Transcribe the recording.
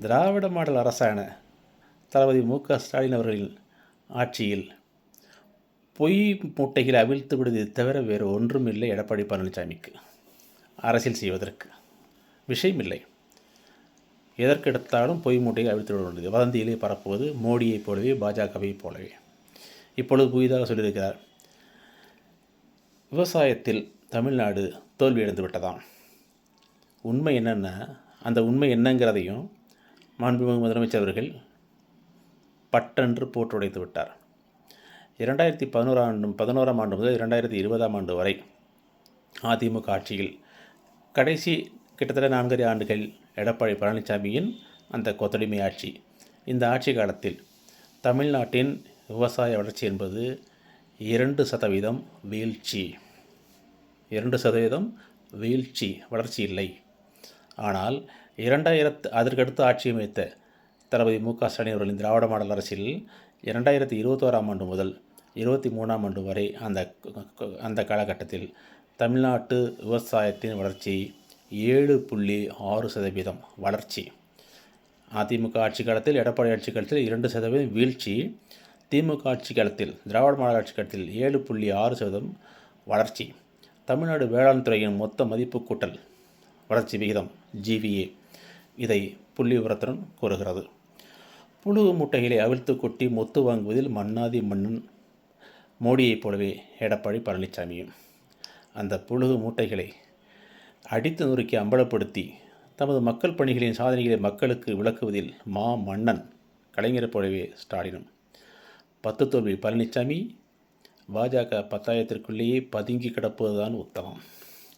திராவிட model அரசான தளபதி மு.க.ஸ்டாலின் அவர்களின் ஆட்சியில் பொய் மூட்டைகளை அவிழ்த்து விடுவதை தவிர வேறு ஒன்றும் இல்லை எடப்பாடி பழனிசாமிக்கு அரசியல் செய்வதற்கு விஷயம் இல்லை. எதற்கெடுத்தாலும் பொய் மூட்டையை அவிழ்த்து விட வேண்டியது, வதந்தியிலே பரப்புவது மோடியைப் போலவே பாஜகவைப் போலவே. இப்பொழுது புதிதாக சொல்லியிருக்கிறார், விவசாயத்தில் தமிழ்நாடு தோல்வியடைந்து விட்டதாம். உண்மை என்னென்னா, அந்த உண்மை என்னங்கிறதையும் மாண்புமிகு முதலமைச்சர் அவர்கள் பட்டென்று போட்டுடைத்து விட்டார். 2011ஆம் ஆண்டு முதல் 2020ஆம் ஆண்டு வரை அதிமுக ஆட்சியில் கடைசி கிட்டத்தட்ட 4.5 ஆண்டுகள் எடப்பாடி பழனிசாமியின் அந்த கொத்தடிமை ஆட்சி. இந்த ஆட்சி காலத்தில் தமிழ்நாட்டின் விவசாய வளர்ச்சி என்பது 2% வீழ்ச்சி. 2% வீழ்ச்சி, வளர்ச்சி இல்லை. ஆனால் அதற்கடுத்து ஆட்சி அமைத்த தளபதி மு.க.ஸ்டாலின் அவர்களின் திராவிட மாடல் அரசில் 2021ஆம் ஆண்டு முதல் 23ஆம் ஆண்டு வரை அந்த காலகட்டத்தில் தமிழ்நாட்டு விவசாயத்தின் வளர்ச்சி 7.6% வளர்ச்சி. அதிமுக ஆட்சி காலத்தில், எடப்பாடி ஆட்சி காலத்தில் 2% வீழ்ச்சி. திமுக ஆட்சி காலத்தில், திராவிட மாடல் ஆட்சி காலத்தில் 7.6% வளர்ச்சி. தமிழ்நாடு வேளாண் துறையின் மொத்த மதிப்பு கூட்டல் வளர்ச்சி விகிதம் GVA இதை புள்ளி விவரத்துடன் கூறுகிறது. புழு மூட்டைகளை அவிழ்த்து கொட்டி மொத்து வாங்குவதில் மன்னாதி மன்னன் மோடியைப் போலவே எடப்பாடி பழனிசாமியும். அந்த புழு மூட்டைகளை அடித்து நொறுக்கி அம்பலப்படுத்தி தமது மக்கள் பணிகளின் சாதனைகளை மக்களுக்கு விளக்குவதில் மன்னன் கலைஞரைப் போலவே ஸ்டாலினும். 10 தோல்வி பழனிசாமி, பாஜக 10,000த்திற்குள்ளேயே பதுங்கி கிடப்பதுதான் உத்தமம்.